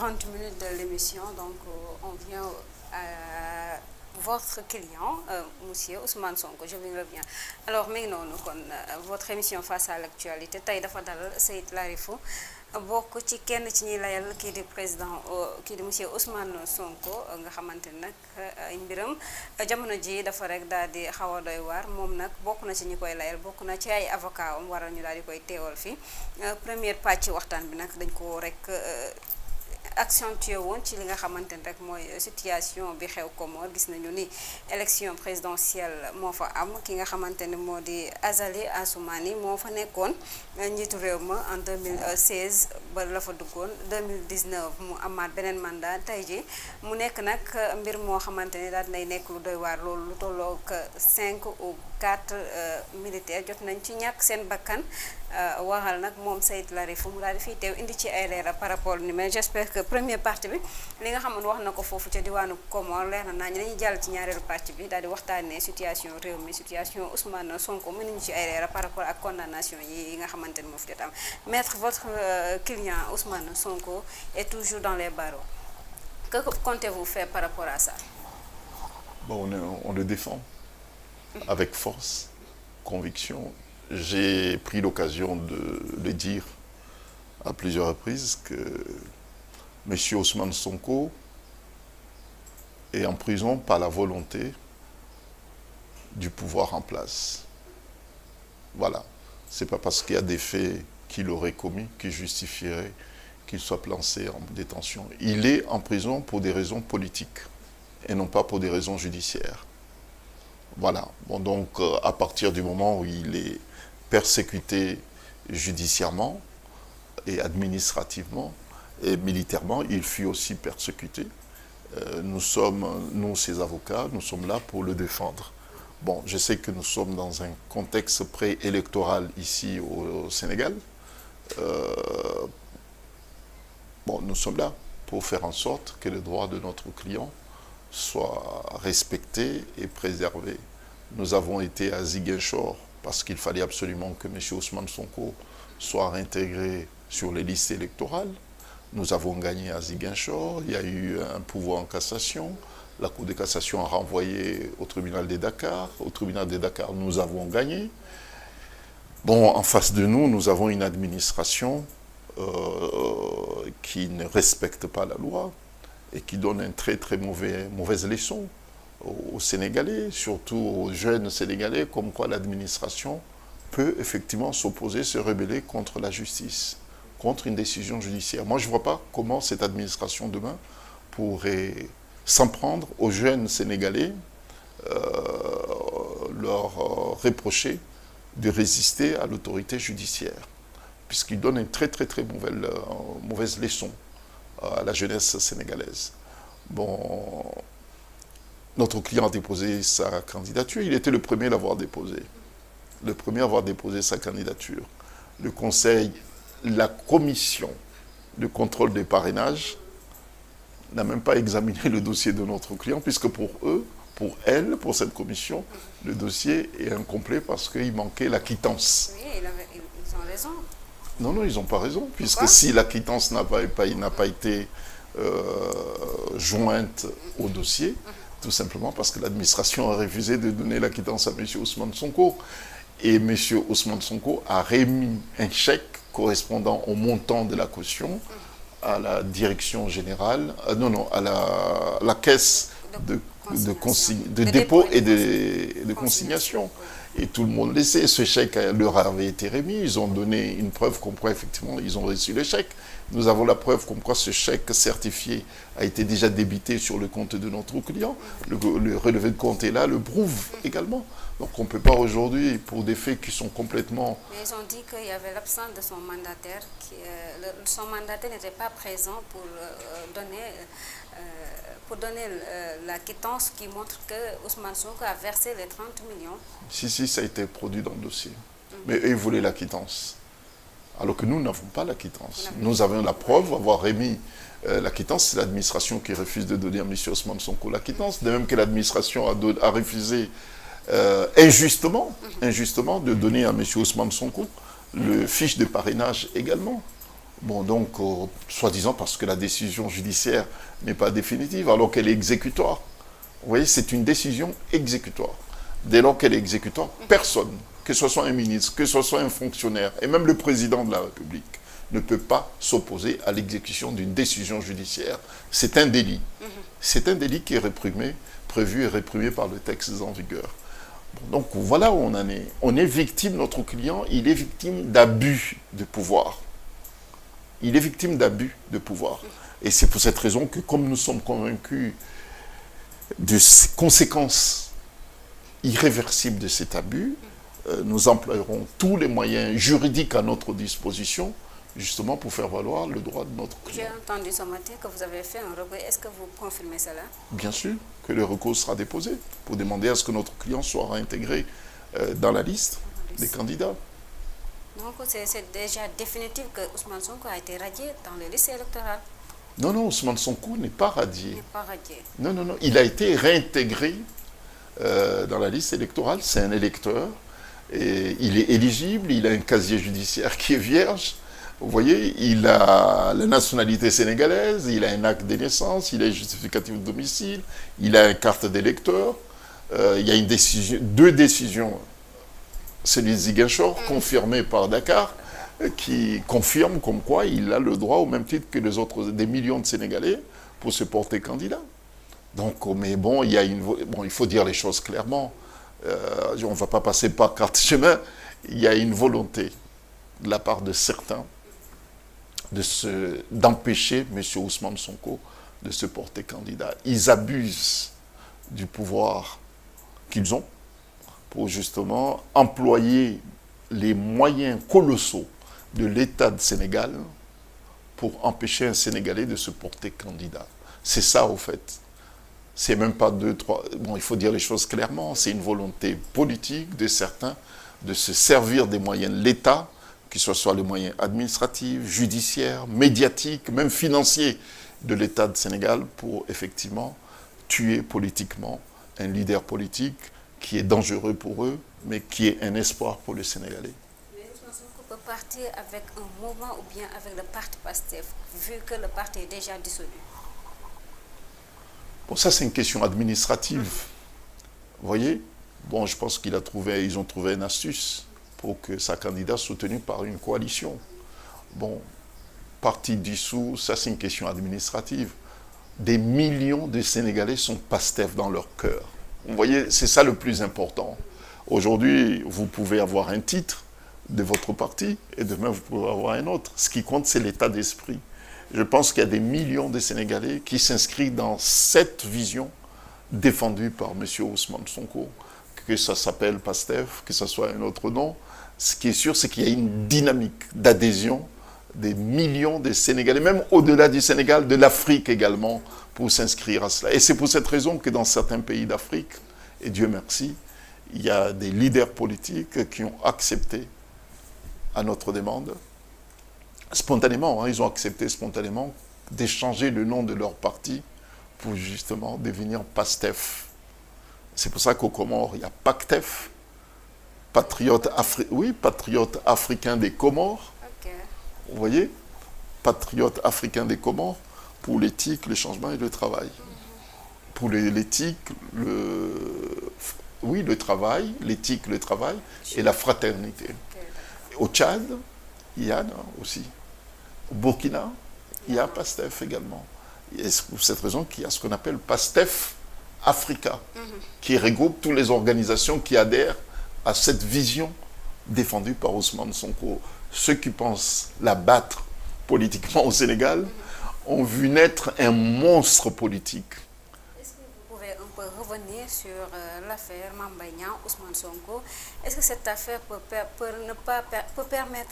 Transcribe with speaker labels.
Speaker 1: 30 minutes de l'émission, donc on vient à votre client, monsieur Ousmane Sonko, je vous reviens. Alors, mais non, votre émission face à l'actualité, tey dafa dalal Seyd Larifou bokk ci kenn ci ñi layal kii di président kii di monsieur Ousmane Sonko nga xamante ne nag ay mbiram jamono ji dafa rek daal di xaw a doy waar moom nag bokk na ci ñi koy layal bokk na ci ay avocat am waral ñu daal di koy teewal fii première pàcc waxtaan bi nag dañ ko rek accentué woon ci li nga xamante ne rek mooy situation bi xew Comores gis nañu ni élection présidentielle moo fa am ki nga xamante ne moo di Azali Assoumani moo fa nekkoon njiitu réew ma en 2016 ba la fa duggoon 2019 mu amaat beneen mandat tey ji mu nekk nag mbir moo xamante ne daal nay nekk lu doy waar loolu lu tolloo 5 ou 4 militaires jot nañ ci ñàkk seen bakkan waxal nag moom Seyd Larifou mu daal di fiy teew indi ci ay leeral par rapport ni mais j'espère que première partie bi li nga xamoon wax na ko foofu ca diwaanu Comores leer na naa ñu dañuy jàll ci ñaareelu partie bi daal di waxtaanee situation réew mi situation Ousmane Sonko mën nañu ci ay leeral par rapport ak condamnation yi nga xamante ni moo fi jot am maître votre client Ousmane Sonko est toujours dans les barreaux que comptez-vous faire par rapport à ça?
Speaker 2: Bon, on le défend avec force, conviction. J'ai pris l'occasion de le dire à plusieurs reprises que M. Ousmane Sonko est en prison par la volonté du pouvoir en place. Voilà. C'est pas parce qu'il y a des faits qu'il aurait commis qui justifieraient qu'il soit placé en détention. Il est en prison pour des raisons politiques et non pas pour des raisons judiciaires. Voilà. Bon, donc, à partir du moment où il est persécuté judiciairement et administrativement et militairement, il fut aussi persécuté. Nous, ses avocats, nous sommes là pour le défendre. Bon, je sais que nous sommes dans un contexte préélectoral ici au Sénégal. Bon, nous sommes là pour faire en sorte que les droits de notre client soient respectés et préservés. Nous avons été à Ziguinchor parce qu'il fallait absolument que M. Ousmane Sonko soit réintégré sur les listes électorales. Nous avons gagné à Ziguinchor, il y a eu un pouvoir en cassation, la Cour de cassation a renvoyé au tribunal de Dakar. Au tribunal de Dakar, nous avons gagné. Bon, en face de nous, nous avons une administration qui ne respecte pas la loi et qui donne une très très mauvaise leçon aux Sénégalais, surtout aux jeunes Sénégalais, comme quoi l'administration peut effectivement s'opposer, se rebeller contre la justice, contre une décision judiciaire. Moi, je ne vois pas comment cette administration demain pourrait s'en prendre aux jeunes Sénégalais, leur reprocher de résister à l'autorité judiciaire, puisqu'ils donnent une très très très mauvaise leçon à la jeunesse sénégalaise. Bon, notre client a déposé sa candidature, il était le premier à l'avoir déposé. Le premier à avoir déposé sa candidature. Le conseil, la commission de contrôle des parrainages n'a même pas examiné le dossier de notre client, puisque pour eux, pour elle, pour cette commission, le dossier est incomplet parce qu'il manquait la quittance.
Speaker 1: Oui, ils ont raison.
Speaker 2: Non, non, ils n'ont pas raison, puisque si la quittance n'a pas été jointe au dossier, tout simplement parce que l'administration a refusé de donner la quittance à M. Ousmane Sonko. Et M. Ousmane Sonko a remis un chèque correspondant au montant de la caution à la direction générale, à la caisse de dépôt et de consignation. Et tout le monde le sait, ce chèque leur avait été remis, ils ont donné une preuve comme quoi effectivement ils ont reçu le chèque. Nous avons la preuve comme quoi ce chèque certifié a été déjà débité sur le compte de notre client. Le relevé de compte est là, le prouve également. Donc on ne peut pas aujourd'hui, pour des faits qui sont complètement...
Speaker 1: Mais ils ont dit qu'il y avait l'absence de son mandataire, son mandataire n'était pas présent pour donner la quittance qui montre que Ousmane Sonko a versé les 30 millions.
Speaker 2: Si, ça a été produit dans le dossier. Mais eux, ils voulaient la quittance. Alors que nous n'avons pas la quittance. Nous avons la preuve d'avoir remis la quittance. C'est l'administration qui refuse de donner à M. Ousmane Sonko la quittance. De même que l'administration a refusé injustement de donner à M. Ousmane Sonko le fiche de parrainage également. Bon, donc, soi-disant parce que la décision judiciaire n'est pas définitive, alors qu'elle est exécutoire. Vous voyez, c'est une décision exécutoire. Dès lors qu'elle est exécutoire, personne, que ce soit un ministre, que ce soit un fonctionnaire, et même le président de la République, ne peut pas s'opposer à l'exécution d'une décision judiciaire. C'est un délit. C'est un délit qui est réprimé, prévu et réprimé par le texte en vigueur. Bon, donc voilà où on en est. On est victime, notre client, il est victime d'abus de pouvoir. Il est victime d'abus de pouvoir. Et c'est pour cette raison que, comme nous sommes convaincus de ces conséquences irréversibles de cet abus, nous emploierons tous les moyens juridiques à notre disposition, justement pour faire valoir le droit de notre client.
Speaker 1: J'ai entendu ce matin que vous avez fait un recours. Est-ce que vous confirmez cela?
Speaker 2: Bien sûr que le recours sera déposé pour demander à ce que notre client soit réintégré dans la liste des candidats.
Speaker 1: Donc c'est déjà définitif que Ousmane Sonko a été radié dans les listes électorales.
Speaker 2: Non, non, Ousmane Sonko n'est pas radié.
Speaker 1: Il n'est pas radié.
Speaker 2: Non, non, non, il a été réintégré dans la liste électorale. C'est un électeur et il est éligible, il a un casier judiciaire qui est vierge. Vous voyez, il a la nationalité sénégalaise, il a un acte de naissance, il a un justificatif de domicile, il a une carte d'électeur. Il y a une décision, deux décisions, celui de Ziguinchor, confirmée par Dakar, qui confirme comme quoi il a le droit, au même titre que les autres, des millions de Sénégalais, pour se porter candidat. Donc, mais bon, il faut dire les choses clairement. On ne va pas passer par carte chemin. Il y a une volonté de la part de certains d'empêcher M. Ousmane Sonko de se porter candidat. Ils abusent du pouvoir qu'ils ont pour justement employer les moyens colossaux de l'État du Sénégal pour empêcher un Sénégalais de se porter candidat. C'est ça, au fait. C'est même pas deux, trois... Bon, il faut dire les choses clairement. C'est une volonté politique de certains de se servir des moyens de l'État, que ce soit les moyens administratifs, judiciaires, médiatiques, même financiers de l'État du Sénégal pour effectivement tuer politiquement un leader politique qui est dangereux pour eux, mais qui est un espoir pour les Sénégalais.
Speaker 1: Mais Ousmane Sonko peut partir avec un mouvement ou bien avec le parti PASTEF, vu que le parti est déjà dissolu.
Speaker 2: Bon, ça c'est une question administrative. Vous voyez? Bon, je pense qu'ils ont trouvé une astuce pour que sa candidate soit soutenue par une coalition. Bon, parti dissous, ça c'est une question administrative. Des millions de Sénégalais sont PASTEF dans leur cœur. Vous voyez, c'est ça le plus important. Aujourd'hui, vous pouvez avoir un titre de votre parti et demain vous pouvez avoir un autre. Ce qui compte, c'est l'état d'esprit. Je pense qu'il y a des millions de Sénégalais qui s'inscrivent dans cette vision défendue par M. Ousmane Sonko. Que ça s'appelle PASTEF, que ce soit un autre nom. Ce qui est sûr, c'est qu'il y a une dynamique d'adhésion des millions de Sénégalais, même au-delà du Sénégal, de l'Afrique également, pour s'inscrire à cela. Et c'est pour cette raison que dans certains pays d'Afrique, et Dieu merci, il y a des leaders politiques qui ont accepté à notre demande, spontanément, hein, ils ont accepté spontanément d'échanger le nom de leur parti pour justement devenir PASTEF. C'est pour ça qu'au Comores, il y a PACTEF, patriote africain des Comores.
Speaker 1: Okay.
Speaker 2: Vous voyez? Patriote africain des Comores pour l'éthique, le changement et le travail. Pour l'éthique, le travail, l'éthique, le travail et la fraternité.
Speaker 1: Okay.
Speaker 2: Au Tchad, il y en a aussi. Au Burkina, il y a PASTEF également. Et c'est pour cette raison qu'il y a ce qu'on appelle PASTEF Africa, qui regroupe toutes les organisations qui adhèrent à cette vision défendue par Ousmane Sonko. Ceux qui pensent la battre politiquement au Sénégal ont vu naître un monstre politique.
Speaker 1: Est-ce que vous pouvez un peu revenir sur l'affaire Mame Mbaye Niang, Ousmane Sonko? Est-ce que cette affaire peut permettre